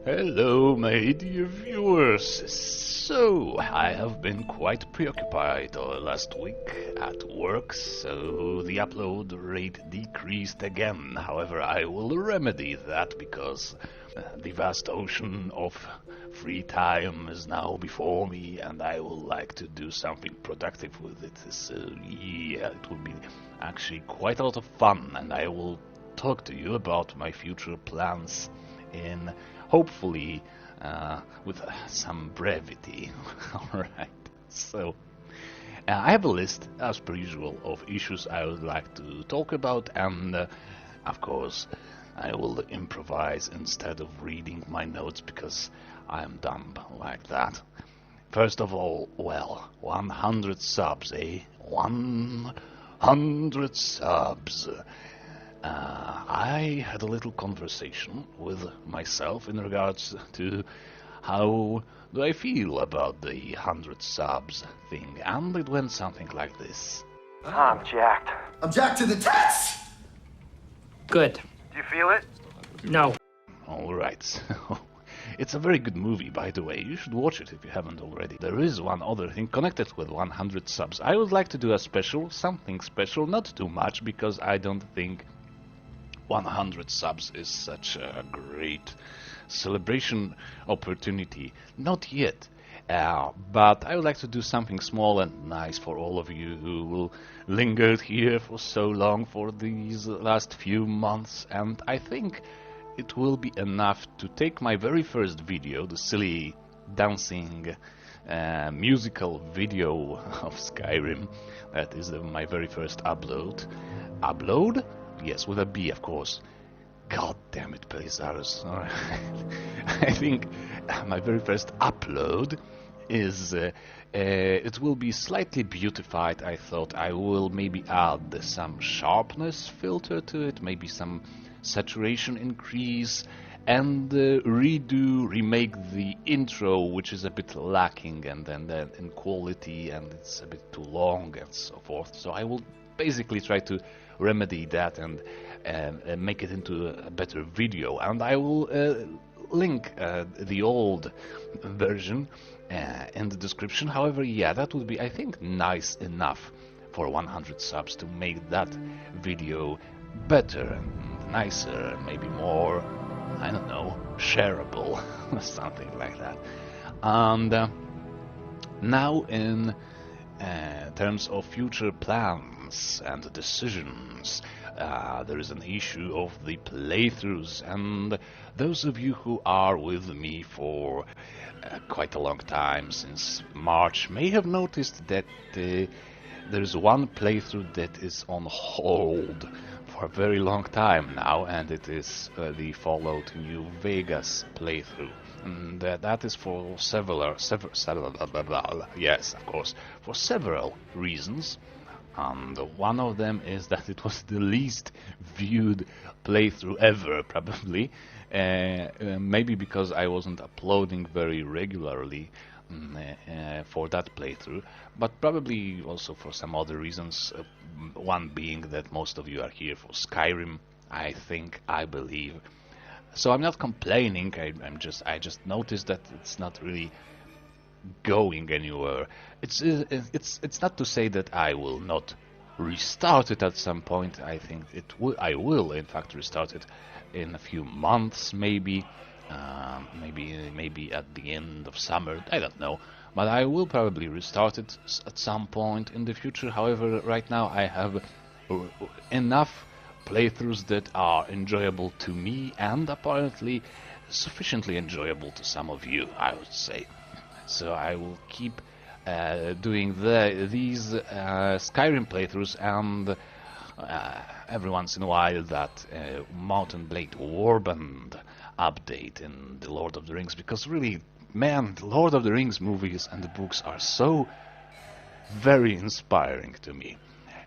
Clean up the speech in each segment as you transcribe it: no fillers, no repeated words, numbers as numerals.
Hello, my dear viewers. So, I have been quite preoccupied last week at work, so the upload rate decreased again. However, I will remedy that because the vast ocean of free time is now before me, and I would like to do something productive with it. So, yeah, it will be actually quite a lot of fun, and I will talk to you about my future plans in hopefully with some brevity. Alright, so I have a list, as per usual, of issues I would like to talk about, and of course I will improvise instead of reading my notes because I am dumb like that. First of all, well, 100 subs, eh? 100 subs. I had a little conversation with myself in regards to how do I feel about the 100 subs thing, and it went something like this. I'm jacked. I'm jacked to the tits! Good. Do you feel it? No. Alright, so it's a very good movie, by the way. You should watch it if you haven't already. There is one other thing connected with 100 subs. I would like to do a special, something special, not too much, because I don't think 100 subs is such a great celebration opportunity. Not yet. But I would like to do something small and nice for all of you who will lingered here for so long for these last few months, and I think it will be enough to take my very first video, the silly dancing musical video of Skyrim. That is my very first upload. Upload? Yes, with a B, of course. God damn it, Belisarius. Alright. I think my very first upload is... it will be slightly beautified. I thought I will maybe add some sharpness filter to it, maybe some saturation increase, and remake the intro, which is a bit lacking and then in quality, and it's a bit too long and so forth. So I will basically try to remedy that and make it into a better video, and I will link the old version in the description. However, yeah, that would be, I think, nice enough for 100 subs to make that video better and nicer, maybe more, I don't know, shareable, something like that. And now in terms of future plans and decisions, there is an issue of the playthroughs, and those of you who are with me for quite a long time, since March, may have noticed that there's one playthrough that is on hold for a very long time now, and it is the Fallout New Vegas playthrough. And that is for several yes, of course, for several reasons. And one of them is that it was the least viewed playthrough ever, probably. Maybe because I wasn't uploading very regularly for that playthrough, but probably also for some other reasons. One being that most of you are here for Skyrim, I believe. So I'm not complaining. I just noticed that it's not really going anywhere. It's not to say that I will not restart it at some point. I think I will in fact restart it in a few months, maybe at the end of summer, I don't know, but I will probably restart it at some point in the future. However, right now I have enough playthroughs that are enjoyable to me, and apparently sufficiently enjoyable to some of you, I would say. So I will keep doing these Skyrim playthroughs, and every once in a while that Mountain Blade Warband update in the Lord of the Rings, because really, man, the Lord of the Rings movies and the books are so very inspiring to me.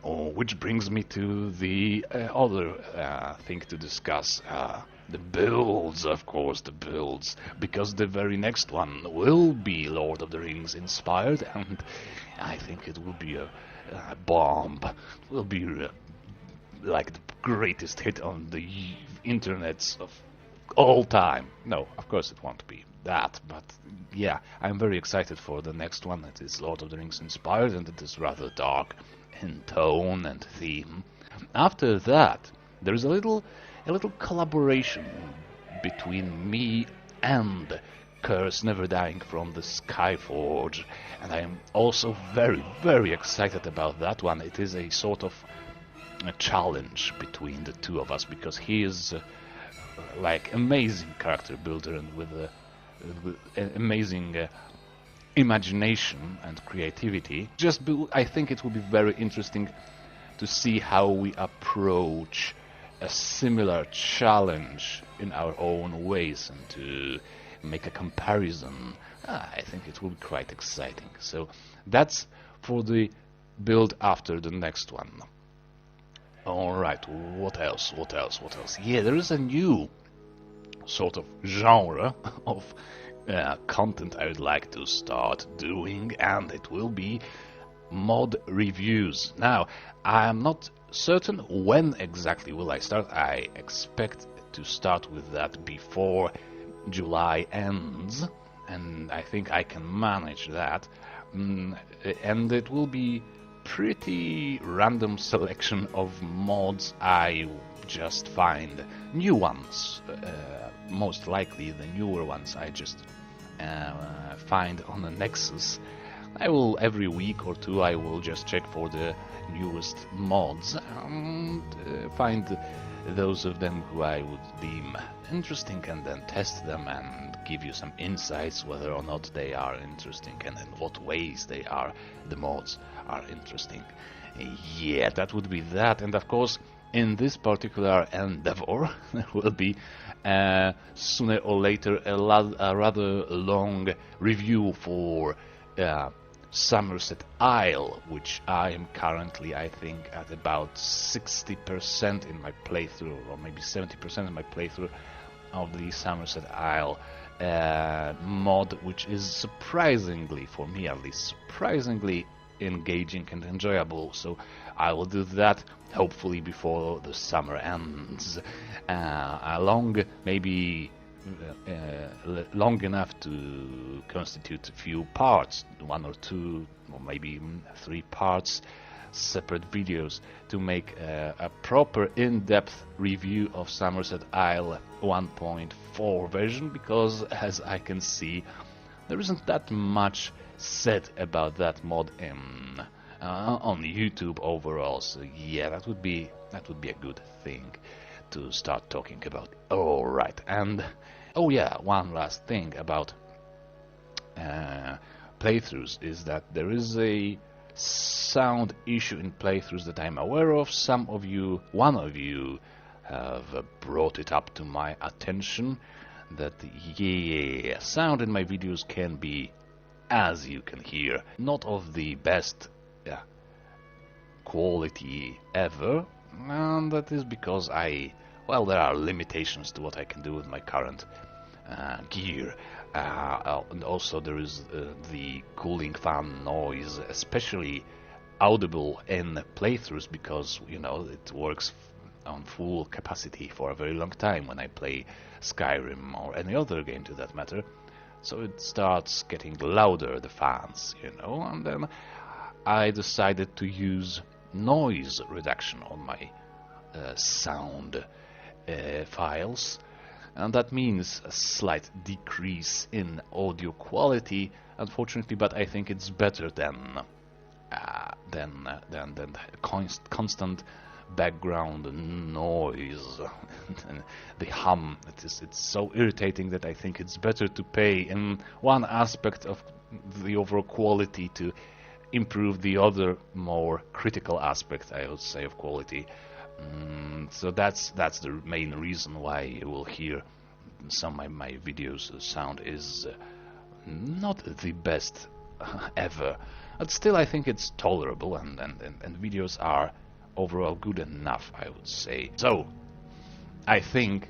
Which brings me to the other thing to discuss, the builds, of course, the builds, because the very next one will be Lord of the Rings inspired, and I think it will be a bomb. It will be like the greatest hit on the internets of all time. No, of course it won't be that, but yeah, I'm very excited for the next one. It is Lord of the Rings inspired, and it is rather dark in tone and theme. After that, there is a little collaboration between me and Curse Never Dying from the Skyforge, and I am also very, very excited about that one. It is a sort of a challenge between the two of us, because he is like amazing character builder and with amazing imagination and creativity. I think it will be very interesting to see how we approach a similar challenge in our own ways and to make a comparison. I think it will be quite exciting. So that's for the build after the next one. Alright, what else? Yeah, there is a new sort of genre of content I would like to start doing, and it will be mod reviews. Now, I am not certain when exactly will I start. I expect to start with that before July ends, and I think I can manage that. And it will be pretty random selection of mods. I just find new ones, most likely the newer ones I just find on the Nexus. I will, every week or two, I will just check for the newest mods and find those of them who I would deem interesting, and then test them and give you some insights whether or not they are interesting and in what ways the mods are interesting. Yeah, that would be that. And of course, in this particular endeavor, there will be sooner or later a rather long review for Somerset Isle, which I am currently, I think, at about 60% in my playthrough, or maybe 70% in my playthrough of the Somerset Isle mod, which is surprisingly, for me at least, surprisingly engaging and enjoyable. So I will do that hopefully before the summer ends, along maybe long enough to constitute a few parts, 1 or 2 or maybe even 3 parts, separate videos to make a proper in-depth review of Somerset Isle 1.4 version, because as I can see, there isn't that much said about that mod on YouTube overall. So yeah, that would be a good thing to start talking about. Alright, and oh yeah, one last thing about playthroughs is that there is a sound issue in playthroughs that I'm aware of. One of you have brought it up to my attention, that yeah, sound in my videos can be, as you can hear, not of the best quality ever, and that is because there are limitations to what I can do with my current gear. And also there is the cooling fan noise, especially audible in playthroughs, because it works on full capacity for a very long time when I play Skyrim or any other game to that matter. So it starts getting louder, the fans, and then I decided to use noise reduction on my sound files, and that means a slight decrease in audio quality, unfortunately, but I think it's better than constant background noise. The hum, it's so irritating that I think it's better to pay in one aspect of the overall quality to improve the other more critical aspect, I would say, of quality. So that's the main reason why you will hear some of my videos. The sound is not the best ever, but still I think it's tolerable, and videos are overall good enough, I would say. So I think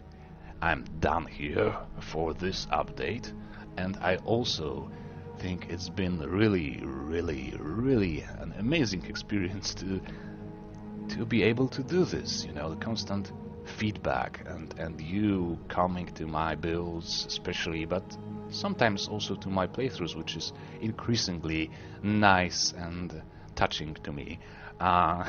I'm done here for this update, and I also think it's been really, really, really an amazing experience to be able to do this. The constant feedback and you coming to my builds especially, but sometimes also to my playthroughs, which is increasingly nice and touching to me. And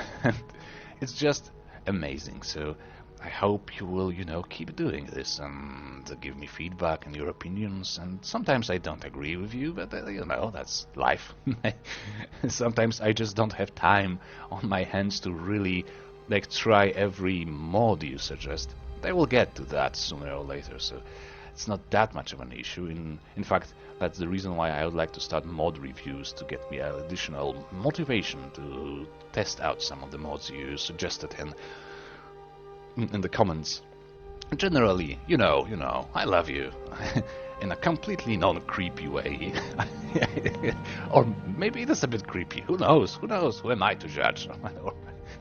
it's just amazing. So I hope you will, keep doing this and give me feedback and your opinions. And sometimes I don't agree with you, but that's life. Sometimes I just don't have time on my hands to really try every mod you suggest. I will get to that sooner or later, so it's not that much of an issue. In fact, that's the reason why I would like to start mod reviews, to get me additional motivation to test out some of the mods you suggested in the comments. Generally, I love you. In a completely non-creepy way. Or maybe it is a bit creepy. Who knows? Who am I to judge?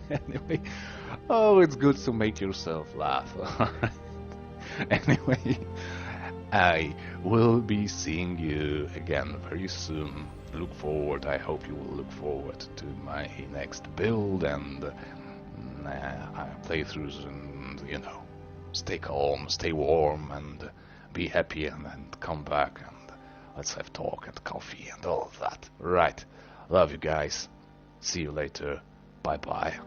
Anyway, it's good to make yourself laugh. Anyway, I will be seeing you again very soon. I hope you will look forward to my next build and playthroughs, and stay calm, stay warm, and be happy, and come back and let's have talk and coffee and all of that. Right. Love you guys. See you later. Bye bye.